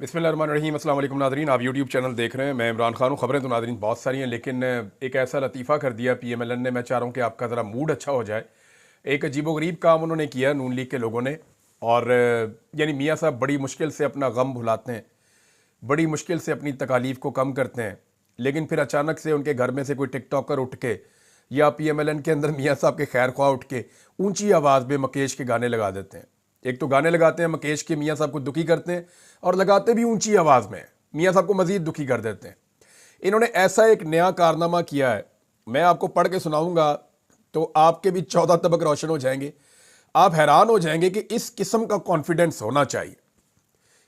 बिस्मिल्लाहिर्रहमानिर्रहीम। अस्सलाम वालेकुम नाज़रीन, आप यूट्यूब चैनल देख रहे हैं। मैं इमरान खान हूँ। ख़बरें तो नाज़रीन बहुत सारी हैं, लेकिन एक ऐसा लतीफ़ा कर दिया PMLN ने, मैं चाह रहा हूँ कि आपका ज़रा मूड अच्छा हो जाए। एक अजीबोगरीब काम उन्होंने किया नून लीग के लोगों ने, और यानी मियाँ साहब बड़ी मुश्किल से अपना गम भुलाते हैं, बड़ी मुश्किल से अपनी तकालीफ को कम करते हैं, लेकिन फिर अचानक से उनके घर में से कोई टिकटॉकर उठ के या PMLN के अंदर मियाँ साहब के खैर ख्वाह उठ के ऊंची आवाज़ में मुकेश के गाने लगा देते हैं। एक तो गाने लगाते हैं मुकेश के, मियाँ साहब को दुखी करते हैं, और लगाते भी ऊंची आवाज़ में, मियाँ साहब को मज़ीद दुखी कर देते हैं। इन्होंने ऐसा एक नया कारनामा किया है, मैं आपको पढ़ के सुनाऊंगा तो आपके भी 14 तबक रोशन हो जाएंगे। आप हैरान हो जाएंगे कि इस किस्म का कॉन्फिडेंस होना चाहिए,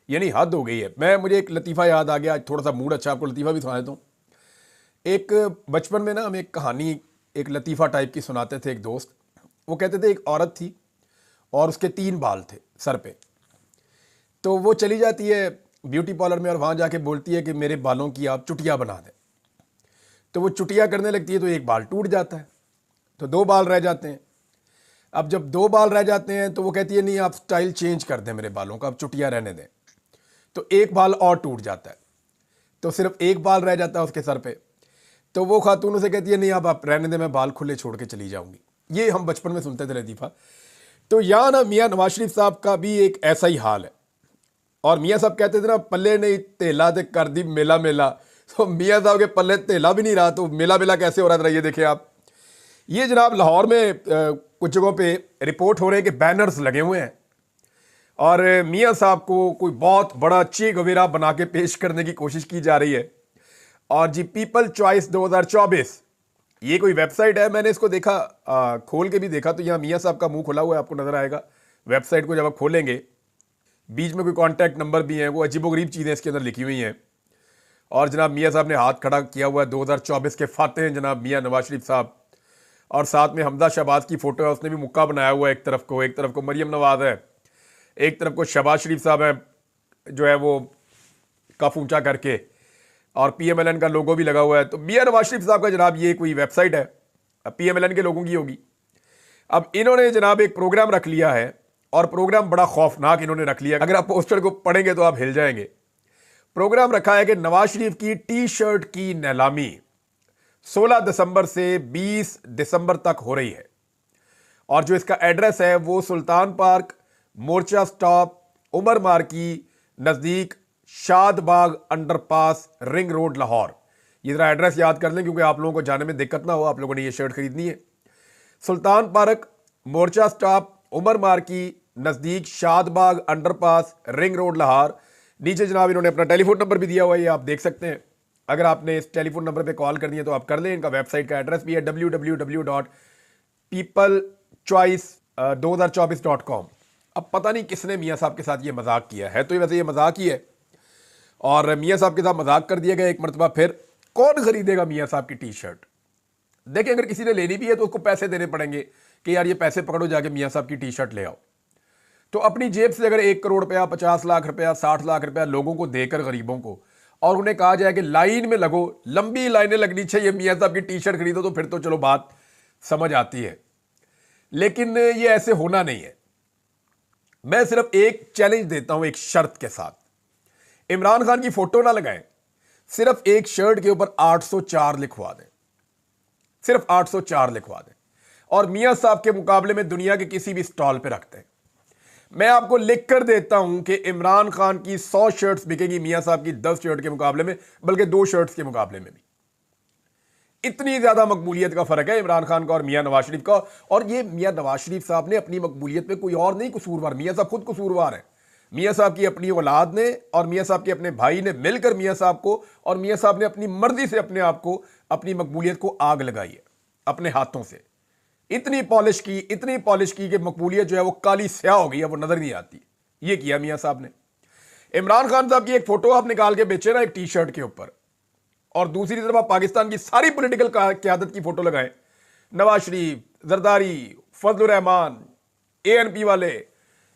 यानी हद हो गई है। मुझे एक लतीफ़ा याद आ गया, आज थोड़ा सा मूड अच्छा, आपको लतीफ़ा भी सुना देता हूँ। एक बचपन में ना हम एक कहानी, एक लतीफ़ा टाइप की सुनाते थे। एक दोस्त, वो कहते थे एक औरत थी और उसके 3 बाल थे सर पे। तो वो चली जाती है ब्यूटी पार्लर में और वहाँ जाके बोलती है कि मेरे बालों की आप चुटिया बना दें। तो वो चुटिया करने लगती है तो एक बाल टूट जाता है, तो 2 बाल रह जाते हैं। अब जब 2 बाल रह जाते हैं तो वो कहती है नहीं, आप स्टाइल चेंज कर दें मेरे बालों का, आप चुटिया रहने दें। तो एक बाल और टूट जाता है, तो सिर्फ एक बाल रह जाता है उसके सर पे। तो वो खातून उसे कहती है नहीं, आप रहने दें, मैं बाल खुले छोड़ के चली जाऊंगी। ये हम बचपन में सुनते थे लतीफ़ा। तो यहाँ ना मियाँ नवाज शरीफ साहब का भी एक ऐसा ही हाल है। और मियाँ साहब कहते थे ना, पल्ले नहीं तेला ते कर दी मेला मेला। तो मियाँ साहब के पल्ले तेला भी नहीं रहा, तो मेला मेला कैसे हो रहा था ये देखिए आप। ये जनाब लाहौर में कुछ जगहों पे रिपोर्ट हो रहे हैं कि बैनर्स लगे हुए हैं और मियाँ साहब को कोई बहुत बड़ा चे गवेरा बना के पेश करने की कोशिश की जा रही है। और जी पीपल चॉइस 2024 ये कोई वेबसाइट है, मैंने इसको देखा, खोल के भी देखा, तो यहाँ मियाँ साहब का मुंह खुला हुआ है, आपको नजर आएगा। वेबसाइट को जब आप खोलेंगे, बीच में कोई कॉन्टैक्ट नंबर भी हैं, वो अजीबोगरीब चीज़ें इसके अंदर लिखी हुई हैं। और जनाब मियाँ साहब ने हाथ खड़ा किया हुआ है, 2024 के फाते हैं जनाब मियाँ नवाज शरीफ साहब। और साथ में हमजा शहबाज की फ़ोटो है, उसने भी मुक्का बनाया हुआ है। एक तरफ को मरियम नवाज है, एक तरफ को शहबाज शरीफ साहब है जो है वो कफ ऊंचा करके, और PMLN का लोगो भी लगा हुआ है। तो मियाँ नवाज शरीफ साहब का जनाब ये कोई वेबसाइट है, PMLN के लोगों की होगी। अब इन्होंने जनाब एक प्रोग्राम रख लिया है, और प्रोग्राम बड़ा खौफनाक इन्होंने रख लिया। अगर आप पोस्टर को पढ़ेंगे तो आप हिल जाएंगे। प्रोग्राम रखा है कि नवाज शरीफ की T-शर्ट की नीलामी 16 दिसंबर से 20 दिसंबर तक हो रही है। और जो इसका एड्रेस है वो सुल्तान पार्क, मोर्चा स्टॉप, उमर मार्की नज़दीक, Shadbagh underpass, ring road, Lahore. ये जरा एड्रेस याद कर लें क्योंकि आप लोगों को जाने में दिक्कत ना हो, आप लोगों ने ये शर्ट खरीदनी है। सुल्तान पार्क, मोर्चा स्टॉप, उमर मार्की नज़दीक, Shadbagh underpass, ring road, Lahore. नीचे जनाब इन्होंने अपना टेलीफोन नंबर भी दिया हुआ है, ये आप देख सकते हैं। अगर आपने इस टेलीफोन नंबर पे कॉल करनी है तो आप कर लें। इनका वेबसाइट का एड्रेस भी है www.peoplechoice2024.com। अब पता नहीं किसने मियाँ साहब के साथ ये मजाक किया है, तो वैसे ये मजाक ही है, और मियाँ साहब के साथ मजाक कर दिया गया एक मरतबा फिर। कौन खरीदेगा मियाँ साहब की T-शर्ट? देखिए, अगर किसी ने लेनी भी है तो उसको पैसे देने पड़ेंगे कि यार ये पैसे पकड़ो, जाके मियाँ साहब की T-शर्ट ले आओ। तो अपनी जेब से अगर 1 करोड़ रुपया, 50 लाख रुपया, 60 लाख रुपया लोगों को देकर, गरीबों को, और उन्हें कहा जाए कि लाइन में लगो, लंबी लाइनें लगनी चाहिए, मियाँ साहब की T-शर्ट खरीदो, तो फिर तो चलो बात समझ आती है। लेकिन ये ऐसे होना नहीं है। मैं सिर्फ एक चैलेंज देता हूं, एक शर्त के साथ। इमरान खान की फोटो ना लगाएं, सिर्फ एक शर्ट के ऊपर 804 लिखवा दें, सिर्फ 804 लिखवा दें, और मियाँ साहब के मुकाबले में दुनिया के किसी भी स्टॉल पे रखते हैं। मैं आपको लिख कर देता हूं कि इमरान खान की 100 शर्ट्स बिकेगी मियाँ साहब की 10 शर्ट के मुकाबले में, बल्कि 2 शर्ट्स के मुकाबले में भी। इतनी ज्यादा मकबूलियत का फर्क है इमरान खान का और मियाँ नवाज शरीफ का। और ये मियाँ नवाज शरीफ साहब ने अपनी मकबूलियत में कोई और नहीं कसूरवार, मियाँ साहब खुद कसूरवार है। मियाँ साहब की अपनी औलाद ने और मियाँ साहब के अपने भाई ने मिलकर मियाँ साहब को, और मियाँ साहब ने अपनी मर्जी से अपने आप को, अपनी मकबूलियत को आग लगाई है अपने हाथों से। इतनी पॉलिश की कि मकबूलियत जो है वो काली स्याह हो गई है, वो नजर नहीं आती। ये किया मियाँ साहब ने। इमरान खान साहब की एक फोटो आप निकाल के बेचे ना एक T-शर्ट के ऊपर, और दूसरी तरफ आप पाकिस्तान की सारी पॉलिटिकल क़यादत की फोटो लगाएं, नवाज शरीफ, जरदारी, फजलुर रहमान, ANP वाले,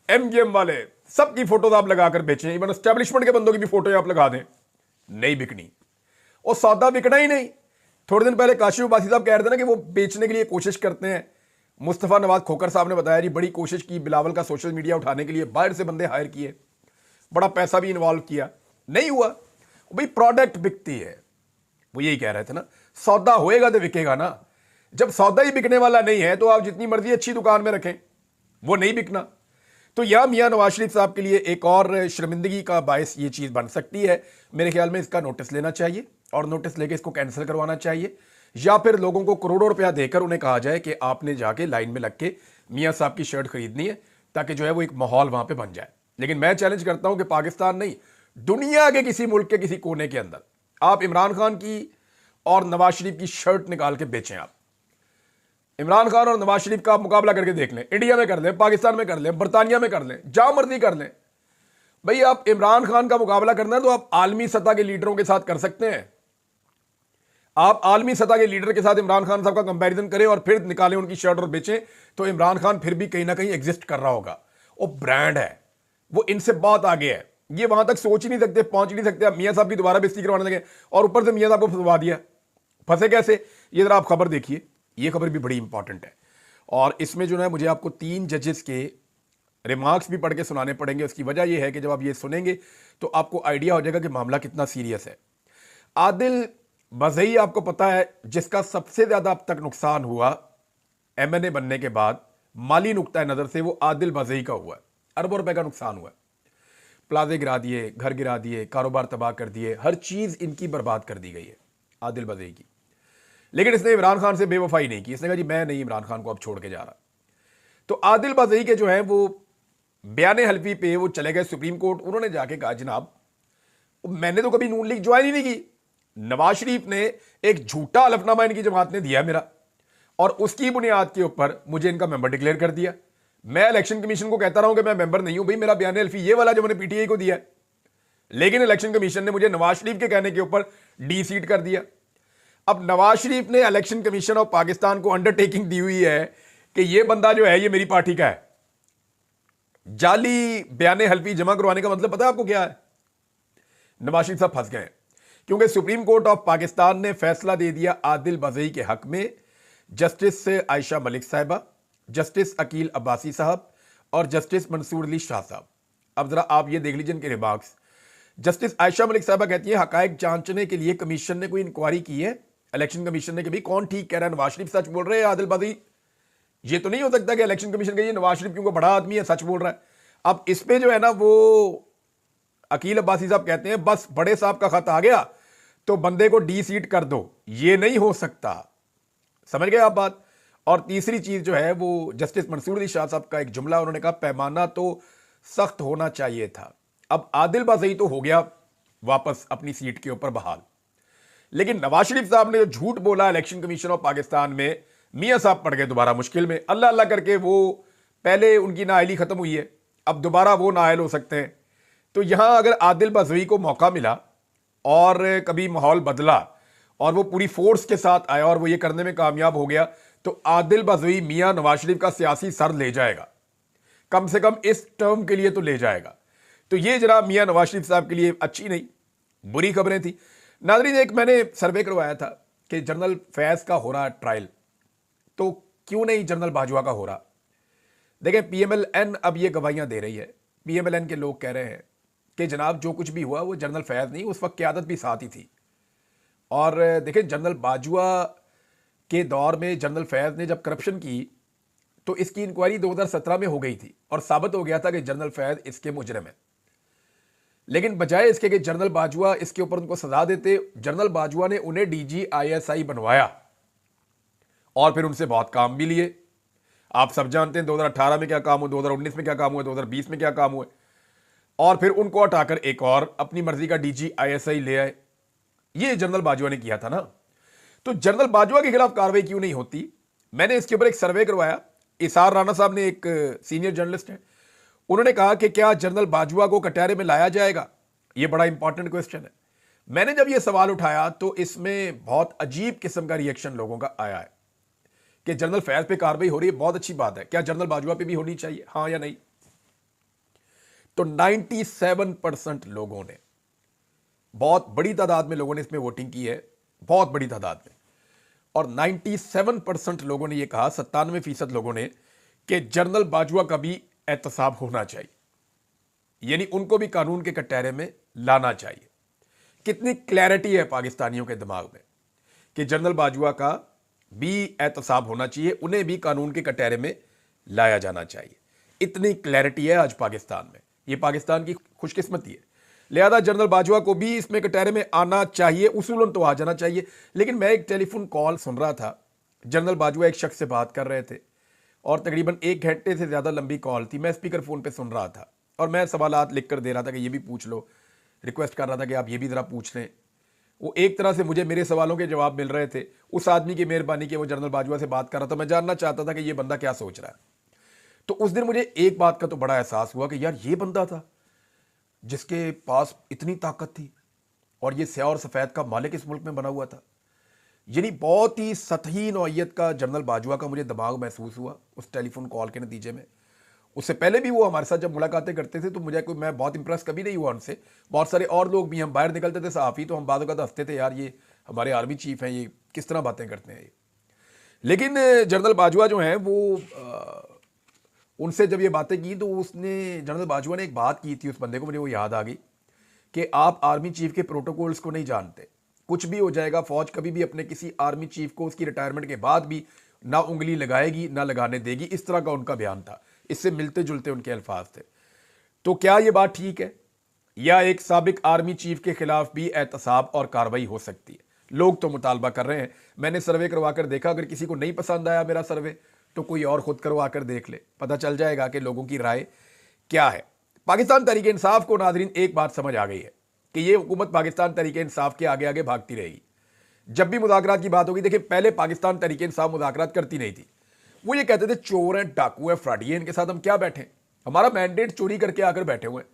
MGM वाले, सबकी फोटो आप लगाकर बेचें। इवन एस्टेब्लिशमेंट के बंदों की भी फोटो आप लगा दें, नहीं बिकनी। और सौदा बिकना ही नहीं। थोड़े दिन पहले काशिफ अब्बासी साहब कह रहे थे ना कि वो बेचने के लिए कोशिश करते हैं। मुस्तफ़ा नवाज खोकर साहब ने बताया जी बड़ी कोशिश की बिलावल का सोशल मीडिया उठाने के लिए, बाहर से बंदे हायर किए, बड़ा पैसा भी इन्वॉल्व किया, नहीं हुआ। भाई प्रोडक्ट बिकती है, वो यही कह रहे थे ना, सौदा होएगा तो बिकेगा ना। जब सौदा ही बिकने वाला नहीं है तो आप जितनी मर्जी अच्छी दुकान में रखें, वो नहीं बिकना। तो यह मियां नवाज शरीफ साहब के लिए एक और शर्मिंदगी का बायस ये चीज बन सकती है। मेरे ख्याल में इसका नोटिस लेना चाहिए और नोटिस लेके इसको कैंसिल करवाना चाहिए, या फिर लोगों को करोड़ों रुपया देकर उन्हें कहा जाए कि आपने जाके लाइन में लग के मियां साहब की शर्ट खरीदनी है, ताकि जो है वो एक माहौल वहां पे बन जाए। लेकिन मैं चैलेंज करता हूं कि पाकिस्तान नहीं, दुनिया के किसी मुल्क के किसी कोने के अंदर आप इमरान खान की और नवाज शरीफ की शर्ट निकाल के बेचें। आप इमरान खान और नवाज शरीफ का मुकाबला करके देख लें, इंडिया में कर लें, पाकिस्तान में कर लें, बरतानिया में कर लें, जहां मर्जी कर लें। भाई आप इमरान खान का मुकाबला करना है तो आप आलमी सतह के लीडरों के साथ कर सकते हैं। आप आलमी सतह के लीडर के साथ इमरान खान साहब का कंपैरिजन करें और फिर निकालें उनकी शर्ट और बेचें, तो इमरान खान फिर भी कहीं ना कहीं एग्जिस्ट कर रहा होगा। वो ब्रांड है, वो इनसे बहुत आगे है। ये वहां तक सोच ही नहीं सकते, पहुंच ही नहीं सकते। आप मियां साहब की दोबारा बेइज्जती करवाने लगे और ऊपर से मियां साहब को फंसवा दिया। फंसे कैसे, ये जरा आप खबर देखिए, ये खबर भी बड़ी इंपॉर्टेंट है। और इसमें जो है मुझे आपको 3 जजेस के रिमार्क्स भी पढ़ के सुनाने पड़ेंगे। उसकी वजह यह है कि जब आप ये सुनेंगे तो आपको आइडिया हो जाएगा कि मामला कितना सीरियस है। आदिल बज़ई आपको पता है, जिसका सबसे ज्यादा अब तक नुकसान हुआ एमएनए बनने के बाद माली नुक्ता नजर से, वो आदिल बज़ई का हुआ। अरबों रुपए का नुकसान हुआ। प्लाजे गिरा दिए, घर गिरा दिए, कारोबार तबाह कर दिए, हर चीज इनकी बर्बाद कर दी गई है आदिल बज़ई की। लेकिन इसने इमरान खान से बेवफाई नहीं की। इसने कहा जी मैं नहीं इमरान खान को अब छोड़ के जा रहा। तो आदिल बज़ई के जो है वो बयान हल्फी पे वो चले गए सुप्रीम कोर्ट। उन्होंने जाके कहा जनाब मैंने तो कभी नून लीग ज्वाइन ही नहीं की, नवाज शरीफ ने एक झूठा हलफनामा इनकी जमात ने दिया मेरा, और उसकी बुनियाद के ऊपर मुझे इनका मेंबर डिक्लेयर कर दिया। मैं इलेक्शन कमीशन को कहता रहा हूं कि मैं मेंबर नहीं हूं। भाई मेरा बयान हल्फी ये वाला जो मैंने पीटीआई को दिया है, लेकिन इलेक्शन कमीशन ने मुझे नवाज शरीफ के कहने के ऊपर डी सीट कर दिया। अब नवाज शरीफ ने इलेक्शन कमीशन ऑफ पाकिस्तान को अंडरटेकिंग दी हुई है कि ये बंदा जो है ये मेरी पार्टी का है। जाली बयान हल्फी जमा करवाने का मतलब पता है आपको क्या है? नवाज शरीफ साहब फंस गए, क्योंकि सुप्रीम कोर्ट ऑफ पाकिस्तान ने फैसला दे दिया आदिल बज़ई के हक में। जस्टिस आयशा मलिक साहिबा, जस्टिस अकील अब्बासी साहब और जस्टिस मंसूर अली शाह साहब। अब जरा आप ये देख लीजिए इनके रिमार्क्स। जस्टिस आयशा मलिक साहिबा कहती है हकायक जांचने के लिए कमीशन ने कोई इंक्वायरी की है, इलेक्शन कमीशन ने कि भाई कौन ठीक कह रहा है, नवाज शरीफ सच बोल रहे हैं आदिल बज़ई? ये तो नहीं हो सकता कि इलेक्शन कमीशन कहिए नवाज शरीफ क्योंकि बड़ा आदमी है सच बोल रहा है। अब इस पे जो है ना वो अकील अब्बासी साहब कहते हैं बस बड़े साहब का खत आ गया तो बंदे को डी सीट कर दो, ये नहीं हो सकता। समझ गए आप बात? और तीसरी चीज जो है वो जस्टिस मंसूर अली शाह साहब का एक जुमला, उन्होंने कहा पैमाना तो सख्त होना चाहिए था। अब आदिल बज़ई तो हो गया वापस अपनी सीट के ऊपर बहाल, लेकिन नवाज शरीफ साहब ने जो झूठ बोला इलेक्शन कमीशन ऑफ पाकिस्तान में, मियां साहब पड़ गए दोबारा मुश्किल में। अल्लाह अल्लाह करके वो पहले उनकी नाअहली खत्म हुई है, अब दोबारा वो नाअहल हो सकते हैं। तो यहां अगर आदिल बज़ई को मौका मिला और कभी माहौल बदला और वो पूरी फोर्स के साथ आया और वो ये करने में कामयाब हो गया, तो आदिल बज़ई मियां नवाज शरीफ का सियासी सर ले जाएगा, कम से कम इस टर्म के लिए तो ले जाएगा। तो ये जरा मियां नवाज शरीफ साहब के लिए अच्छी नहीं बुरी खबरें थी। नाज़रीन, एक मैंने सर्वे करवाया था कि जनरल फैज का हो रहा ट्रायल, तो क्यों नहीं जनरल बाजवा का हो रहा? देखें, पीएमएलएन अब ये गवाहियां दे रही है। पीएमएलएन के लोग कह रहे हैं कि जनाब जो कुछ भी हुआ वो जनरल फैज नहीं, उस वक्त क़यादत भी साथ ही थी। और देखें, जनरल बाजवा के दौर में जनरल फैज ने जब करप्शन की तो इसकी इंक्वायरी 2017 में हो गई थी और साबित हो गया था कि जनरल फैज इसके मुजरिम है। लेकिन बजाय इसके कि जनरल बाजवा इसके ऊपर उनको सजा देते, जनरल बाजवा ने उन्हें डीजी आईएसआई बनवाया और फिर उनसे बहुत काम भी लिए। आप सब जानते हैं 2018 में क्या काम हुआ, 2019 में क्या काम हुआ, 2020 में क्या काम हुआ, और फिर उनको हटाकर एक और अपनी मर्जी का डीजी आईएसआई ले आए। ये जनरल बाजवा ने किया था ना। तो जनरल बाजवा के खिलाफ कार्रवाई क्यों नहीं होती? मैंने इसके ऊपर एक सर्वे करवाया। इसार राणा साहब ने, एक सीनियर जर्नलिस्ट हैं, उन्होंने कहा कि क्या जनरल बाजवा को कटहरे में लाया जाएगा? यह बड़ा इंपॉर्टेंट क्वेश्चन है। मैंने जब यह सवाल उठाया तो इसमें बहुत अजीब किस्म का रिएक्शन लोगों का आया है कि जनरल फैज पे कार्रवाई हो रही है, बहुत अच्छी बात है, क्या जनरल बाजवा पे भी होनी चाहिए, हाँ या नहीं? तो 97% लोगों ने, बहुत बड़ी तादाद में लोगों ने इसमें वोटिंग की है, बहुत बड़ी तादाद में, और 97% लोगों ने यह कहा, 97% लोगों ने, कि जनरल बाजवा का भी एहतसाब होना चाहिए, यानी उनको भी कानून के कटहरे में लाना चाहिए। कितनी क्लैरिटी है पाकिस्तानियों के दिमाग में कि जनरल बाजवा का भी एहतसाब होना चाहिए, उन्हें भी कानून के कटहरे में लाया जाना चाहिए। इतनी क्लैरिटी है आज पाकिस्तान में, ये पाकिस्तान की खुशकिस्मती है। लिहाजा जनरल बाजवा को भी इसमें कटहरे में आना चाहिए, उसूलन तो आ जाना चाहिए। लेकिन मैं एक टेलीफोन कॉल सुन रहा था, जनरल बाजवा एक शख्स से बात कर रहे थे और तकरीबन 1 घंटे से ज़्यादा लंबी कॉल थी। मैं स्पीकर फ़ोन पे सुन रहा था और मैं सवालात लिख कर दे रहा था कि ये भी पूछ लो, रिक्वेस्ट कर रहा था कि आप ये भी ज़रा पूछ लें। वो एक तरह से मुझे मेरे सवालों के जवाब मिल रहे थे। उस आदमी की मेहरबानी कि वो जनरल बाजवा से बात कर रहा था, मैं जानना चाहता था कि ये बंदा क्या सोच रहा है। तो उस दिन मुझे एक बात का तो बड़ा एहसास हुआ कि यार ये बंदा था जिसके पास इतनी ताकत थी और ये स्याह और सफ़ेद का मालिक इस मुल्क में बना हुआ था। यानी बहुत ही सतही नौइयत का जनरल बाजवा का मुझे दिमाग महसूस हुआ उस टेलीफोन कॉल के नतीजे में। उससे पहले भी वो हमारे साथ जब मुलाकातें करते थे तो मैं बहुत इंप्रेस कभी नहीं हुआ उनसे। बहुत सारे और लोग भी, हम बाहर निकलते थे सहाफ़ी, तो हम बाद वक़्त हंसते थे, यार ये हमारे आर्मी चीफ हैं, ये किस तरह बातें करते हैं ये। लेकिन जनरल बाजवा जो हैं वो उनसे जब ये बातें की तो जनरल बाजवा ने एक बात की थी उस बंदे को, मुझे वो याद आ गई कि आप आर्मी चीफ के प्रोटोकॉल्स को नहीं जानते। कुछ भी हो जाएगा, फौज कभी भी अपने किसी आर्मी चीफ को उसकी रिटायरमेंट के बाद भी ना उंगली लगाएगी ना लगाने देगी, इस तरह का उनका बयान था। इससे मिलते जुलते उनके अल्फाज थे। तो क्या ये बात ठीक है, या एक साबिक आर्मी चीफ के खिलाफ भी एहतसाब और कार्रवाई हो सकती है? लोग तो मुतालबा कर रहे हैं। मैंने सर्वे करवा कर देखा, अगर किसी को नहीं पसंद आया मेरा सर्वे तो कोई और खुद करवा कर देख ले, पता चल जाएगा कि लोगों की राय क्या है। पाकिस्तान तहरीक इंसाफ को नाजरीन एक बात समझ आ गई है कि ये हुकूमत पाकिस्तान तहरीक इंसाफ के आगे आगे भागती रहेगी। जब भी मुज़ाकरात की बात होगी, देखिए पहले पाकिस्तान तहरीक इंसाफ मुज़ाकरात करती नहीं थी। वो ये कहते थे चोर हैं, डाकू हैं, फ्रॉडी हैं, इनके साथ हम क्या बैठे, हमारा मैंडेट चोरी करके आकर बैठे हुए हैं।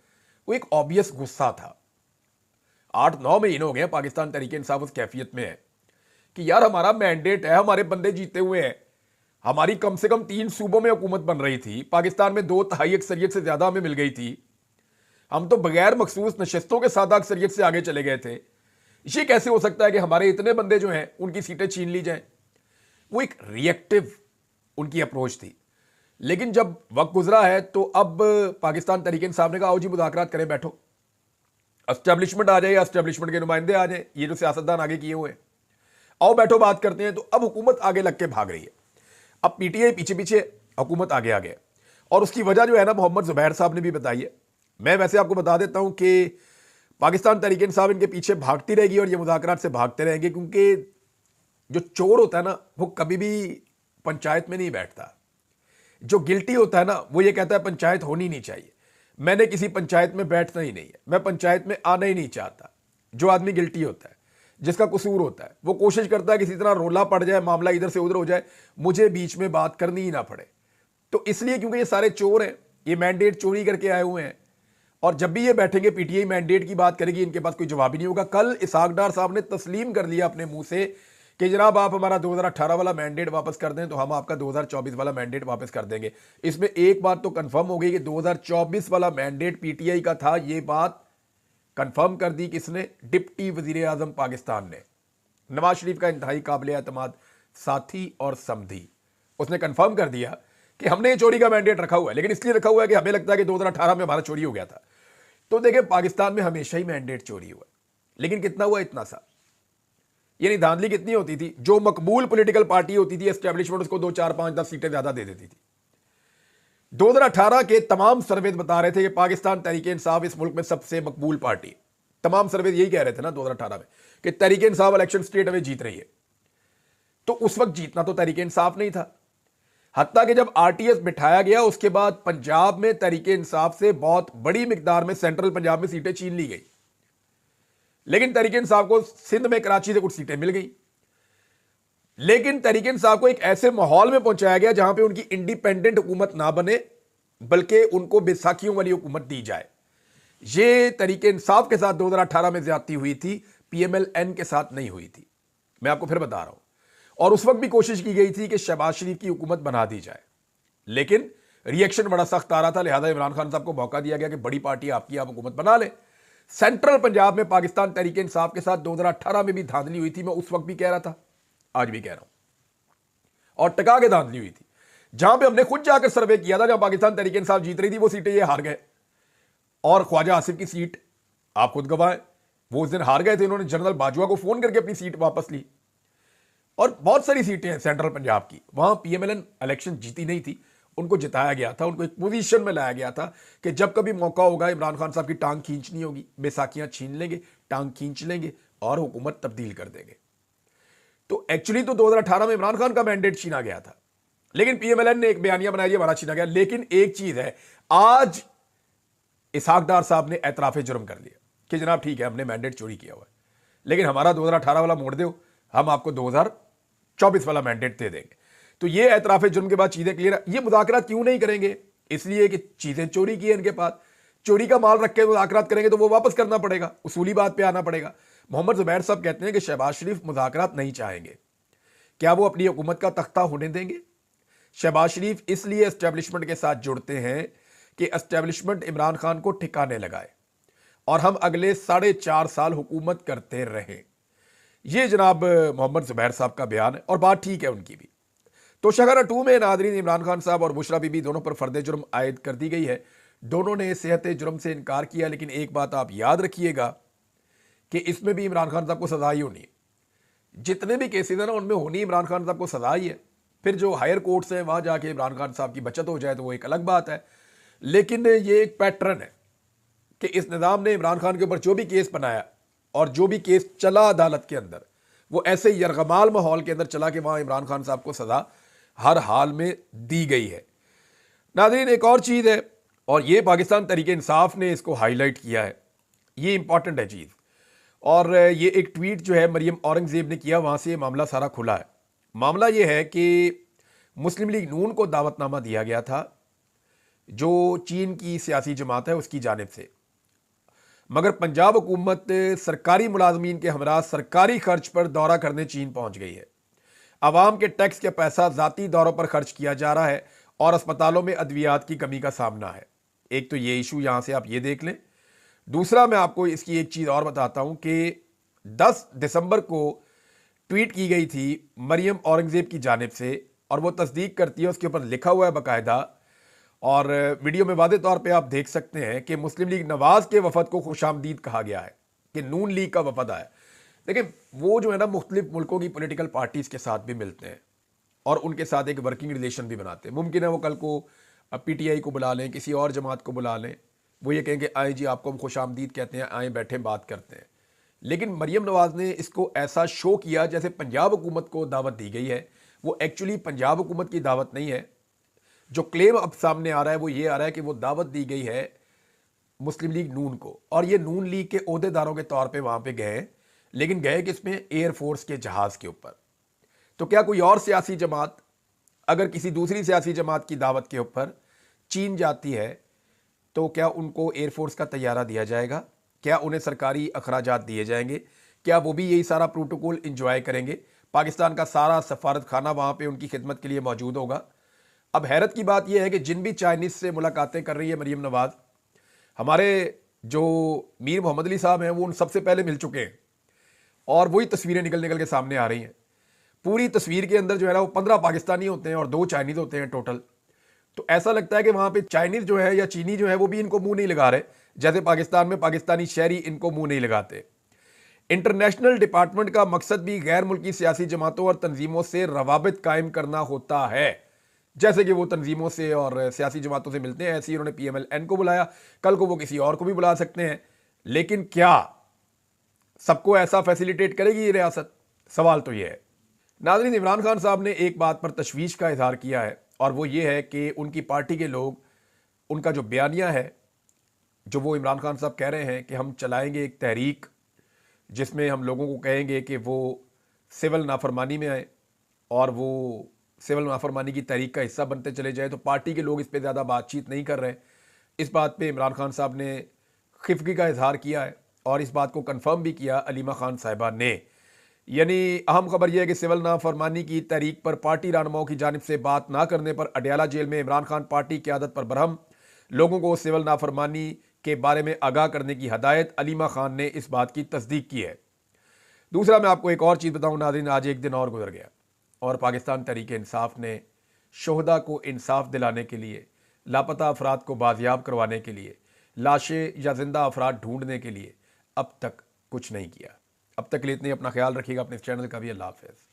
वो एक ऑब्वियस गुस्सा था। 8-9 महीने हो गए पाकिस्तान तहरीक इंसाफ उस कैफियत में है कि यार हमारा मैंडेट है, हमारे बंदे जीते हुए हैं, हमारी कम से कम 3 सूबों में हुकूमत बन रही थी, पाकिस्तान में 2/3 अक्सरियत से ज्यादा हमें मिल गई थी, हम तो बगैर मखसूस नशस्तों के सादा अक्सरियत से आगे चले गए थे। ये कैसे हो सकता है कि हमारे इतने बंदे जो हैं उनकी सीटें छीन ली जाएं? वो एक रिएक्टिव उनकी अप्रोच थी। लेकिन जब वक्त गुजरा है तो अब पाकिस्तान तहरीक इंसाफ ने कहा आओ जी मुज़ाकरात करें, बैठो, एस्टेब्लिशमेंट आ जाए, एस्टेब्लिशमेंट के नुमाइंदे आ जाए, ये जो सियासतदान आगे किए हुए हैं, आओ बैठो बात करते हैं। तो अब हुकूमत आगे लग के भाग रही है, अब पीटीआई पीछे पीछे, हुकूमत आगे आगे। और उसकी वजह जो है ना, मोहम्मद जुबैर साहब ने भी बताई है। मैं वैसे आपको बता देता हूं कि पाकिस्तान तहरीक इंसाफ इनके पीछे भागती रहेगी और ये मुज़ाकरात से भागते रहेंगे, क्योंकि जो चोर होता है ना वो कभी भी पंचायत में नहीं बैठता। जो गिल्टी होता है ना वो ये कहता है पंचायत होनी नहीं चाहिए, मैंने किसी पंचायत में बैठना ही नहीं है, मैं पंचायत में आना ही नहीं चाहता। जो आदमी गिल्टी होता है, जिसका कसूर होता है, वो कोशिश करता है किसी तरह रोला पड़ जाए, मामला इधर से उधर हो जाए, मुझे बीच में बात करनी ही ना पड़े। तो इसलिए क्योंकि ये सारे चोर हैं, ये मैंडेट चोरी करके आए हुए हैं, और जब भी ये बैठेंगे पीटीआई मैंडेट की बात करेगी, इनके पास कोई जवाब ही नहीं होगा। कल इसहाक डार साहब ने तस्लीम कर लिया अपने मुंह से कि जनाब आप हमारा 2018 वाला मैंडेट वापस कर दें तो हम आपका 2024 वाला मैंडेट वापस कर देंगे। इसमें एक बात तो कंफर्म हो गई कि 2024 वाला मैंडेट पीटीआई का था। ये बात कंफर्म कर दी किसने? डिप्टी वजीर आजम पाकिस्तान ने, नवाज शरीफ का इंतहाई काबिल एतमाद साथी और समधी। उसने कंफर्म कर दिया कि हमने चोरी का मैंडेट रखा हुआ है, लेकिन इसलिए रखा हुआ है कि हमें लगता है कि 2018 में हमारा चोरी हो गया था। तो देखिए पाकिस्तान में हमेशा ही मैंडेट चोरी हुआ, लेकिन कितना हुआ? इतना सा। यानी धांधली कितनी होती थी? जो मकबूल पॉलिटिकल पार्टी होती थी एस्टेब्लिशमेंट, उसको 2, 4, 5, 10 सीटें ज्यादा दे देती थी। 2018 के तमाम सर्वे बता रहे थे कि पाकिस्तान तहरीक इंसाफ इस मुल्क में सबसे मकबूल पार्टी। तमाम सर्वे यही कह रहे थे ना 2018 में कि तहरीक इंसाफ इलेक्शन स्टेट में जीत रही है। तो उस वक्त जीतना तो तहरीक इंसाफ नहीं था। हत्ता कि जब आरटीएस बिठाया गया उसके बाद पंजाब में तहरीक इंसाफ से बहुत बड़ी मिकदार में सेंट्रल पंजाब में सीटें छीन ली गई, लेकिन तहरीक इंसाफ को सिंध में कराची से कुछ सीटें मिल गई। लेकिन तहरीक इंसाफ को एक ऐसे माहौल में पहुंचाया गया जहां पे उनकी इंडिपेंडेंट हुकूमत ना बने, बल्कि उनको बैसाखियों वाली हुकूमत दी जाए। ये तहरीक इंसाफ के साथ 2018 में ज्यादती हुई थी, पीएमएलएन के साथ नहीं हुई थी। मैं आपको फिर बता रहा हूं। और उस वक्त भी कोशिश की गई थी कि शहबाज शरीफ की हुकूमत बना दी जाए, लेकिन रिएक्शन बड़ा सख्त आ रहा था। लिहाजा इमरान खान साहब को मौका दिया गया कि बड़ी पार्टी आपकी, आप हुकूमत बना ले। सेंट्रल पंजाब में पाकिस्तान तहरीक इंसाफ के साथ 2018 में भी धांधली हुई थी। मैं उस वक्त भी कह रहा था, आज भी कह रहा हूं, और टका के धांधली हुई थी। जहां पे हमने खुद जाकर सर्वे किया था, जहां पाकिस्तान तहरीक इंसाफ जीत रही थी, वो सीटें ये हार गए। और ख्वाजा आसिफ की सीट आप खुद गवाह हैं। वो उस दिन हार गए थे, उन्होंने जनरल बाजवा को फोन करके अपनी सीट वापस ली। और बहुत सारी सीटें हैं सेंट्रल पंजाब की, वहां पीएमएलएन इलेक्शन जीती नहीं थी, उनको जिताया गया था, उनको एक पोजीशन में लाया गया था कि जब कभी मौका होगा इमरान खान साहब की टांग खींचनी होगी, बैसाखियां छीन लेंगे, टांग खींच लेंगे और हुकूमत तब्दील कर देंगे। तो एक्चुअली तो 2018 में इमरान खान का मैंडेट छीना गया था, लेकिन पीएमएलएन ने एक बयानिया बनाया हमारा छीना गया। लेकिन एक चीज है, आज इसहाक डार साहब ने एतराफे जुर्म कर लिया कि जनाब ठीक है, हमने मैंडेट चोरी किया हुआ है, लेकिन हमारा 2018 वाला मोड़ दो, हम आपको 2024 वाला मैंडेट दे देंगे। तो ये एतराफे जुर्म के बाद चीजें क्लियर। ये मुज़ाकरात क्यों नहीं करेंगे? इसलिए कि चीजें चोरी की है इनके पास, चोरी का माल रख के मुज़ाकरात करेंगे तो वो वापस करना पड़ेगा, उसूली बात पे आना पड़ेगा। मोहम्मद जुबैर साहब कहते हैं कि शहबाज शरीफ मुज़ाकरात नहीं चाहेंगे, क्या वो अपनी हुकूमत का तख्ता होने देंगे? शहबाज शरीफ इसलिए एस्टेब्लिशमेंट के साथ जुड़ते हैं कि एस्टेब्लिशमेंट इमरान खान को ठिकाने लगाए और हम अगले 4.5 साल हुकूमत करते रहें। ये जनाब मोहम्मद जुबैर साहब का बयान है और बात ठीक है उनकी भी। तो शहर 2 में नादरीन इमरान खान साहब और बुशरा बीबी दोनों पर फर्द जुर्म आयद कर दी गई है। दोनों ने सेहत जुर्म से इनकार किया, लेकिन एक बात आप याद रखिएगा कि इसमें भी इमरान खान साहब को सजा ही होनी है। जितने भी केसेस हैं ना, उनमें होनी इमरान खान साहब को सजा ही है। फिर जो हायर कोर्ट्स हैं वहां जाके इमरान खान साहब की बचत हो जाए तो वो एक अलग बात है, लेकिन ये एक पैटर्न है कि इस निज़ाम ने इमरान खान के ऊपर जो भी केस बनाया और जो भी केस चला अदालत के अंदर, वो ऐसे यरगमाल माहौल के अंदर चला कि वहां इमरान खान साहब को सजा हर हाल में दी गई है। नाज़रीन एक और चीज़ है, और ये पाकिस्तान तहरीक इंसाफ ने इसको हाईलाइट किया है, ये इंपॉर्टेंट है चीज़। और ये एक ट्वीट जो है मरियम औरंगजेब ने किया, वहां से ये मामला सारा खुला है। मामला ये है कि मुस्लिम लीग नून को दावतनामा दिया गया था जो चीन की सियासी जमात है उसकी जानिब से, मगर पंजाब हुकूमत सरकारी मुलाजमीन के हमरा सरकारी खर्च पर दौरा करने चीन पहुंच गई है। आवाम के टैक्स के पैसा जाती दौरों पर खर्च किया जा रहा है और अस्पतालों में अद्वियात की कमी का सामना है। एक तो ये इशू यहां से आप ये देख लें। दूसरा मैं आपको इसकी एक चीज़ और बताता हूं कि 10 दिसंबर को ट्वीट की गई थी मरियम औरंगजेब की जानिब से, और वो तस्दीक करती है, उसके ऊपर लिखा हुआ है बाकायदा, और वीडियो में वादे तौर पे आप देख सकते हैं कि मुस्लिम लीग नवाज के वफद को खुशामदीद कहा गया है कि नून लीग का वफद आया। देखिए वो जो है ना मुख्तलिफ मुल्कों की पॉलिटिकल पार्टीज के साथ भी मिलते हैं और उनके साथ एक वर्किंग रिलेशन भी बनाते हैं। मुमकिन है वो कल को पीटीआई को बुला लें, किसी और जमात को बुला लें, वो ये कहेंगे आए जी आपको हम खुशामदीद कहते हैं, आए बैठे बात करते हैं। लेकिन मरियम नवाज ने इसको ऐसा शो किया जैसे पंजाब हुकूमत को दावत दी गई है। वो एक्चुअली पंजाब हुकूमत की दावत नहीं है। जो क्लेम अब सामने आ रहा है वो ये आ रहा है कि वो दावत दी गई है मुस्लिम लीग नून को, और ये नून लीग के ओहदेदारों के तौर पे वहां पे गए, लेकिन गए किसमें? एयरफोर्स के जहाज के ऊपर। तो क्या कोई और सियासी जमात अगर किसी दूसरी सियासी जमात की दावत के ऊपर चीन जाती है तो क्या उनको एयरफोर्स का तैयारा दिया जाएगा? क्या उन्हें सरकारी अखराजात दिए जाएंगे? क्या वो भी यही सारा प्रोटोकॉल इंजॉय करेंगे? पाकिस्तान का सारा सफारत खाना वहां पे उनकी खिदमत के लिए मौजूद होगा। अब हैरत की बात यह है कि जिन भी चाइनीज से मुलाकातें कर रही है मरियम नवाज, हमारे जो मीर मोहम्मद अली साहब हैं वो उन सबसे पहले मिल चुके हैं, और वही तस्वीरें निकल निकल के सामने आ रही हैं। पूरी तस्वीर के अंदर जो है ना वो 15 पाकिस्तानी होते हैं और 2 चाइनीज होते हैं टोटल। तो ऐसा लगता है कि वहां पे चाइनीज जो है या चीनी जो है वो भी इनको मुंह नहीं लगा रहे, जैसे पाकिस्तान में पाकिस्तानी शहरी इनको मुंह नहीं लगाते। इंटरनेशनल डिपार्टमेंट का मकसद भी गैर मुल्की सियासी जमातों और तंजीमों से रवाबित कायम करना होता है। जैसे कि वो तंजीमों से और सियासी जमातों से मिलते हैं, ऐसे ही उन्होंने पीएमएलएन को बुलाया, कल को वो किसी और को भी बुला सकते हैं। लेकिन क्या सबको ऐसा फैसिलिटेट करेगी ये रियासत? सवाल तो ये है। नाज़रीन इमरान खान साहब ने एक बात पर तशवीश का इजहार किया है, और वो ये है कि उनकी पार्टी के लोग, उनका जो बयानिया है, जो वो इमरान खान साहब कह रहे हैं कि हम चलाएंगे एक तहरीक जिसमें हम लोगों को कहेंगे कि वो सिविल नाफरमानी में आए और वो सिविल नाफरमानी की तहरीक का हिस्सा बनते चले जाए, तो पार्टी के लोग इस पर ज़्यादा बातचीत नहीं कर रहे। इस बात पे इमरान खान साहब ने खिफगी का इजहार किया है और इस बात को कंफर्म भी किया अलीमा खान साहिबा ने। यानी अहम खबर यह है कि सिविल नाफरमानी की तहरीक पर पार्टी रहनुमाओं की जानिब से बात ना करने पर अडयाला जेल में इमरान खान पार्टी की आदत पर बरहम, लोगों को सिविल नाफरमानी के बारे में आगाह करने की हदायत। अलीमा खान ने इस बात की तस्दीक की है। दूसरा मैं आपको एक और चीज़ बताऊं नाज़रीन, आज एक दिन और गुजर गया और पाकिस्तान तहरीक इंसाफ ने शोहदा को इंसाफ दिलाने के लिए, लापता अफराद को बाजियाब करवाने के लिए, लाशें या जिंदा अफराद ढूंढने के लिए अब तक कुछ नहीं किया। अब तक के लिए इतने, अपना ख्याल रखिएगा, अपने चैनल का भी। अल्लाह हाफ़िज़।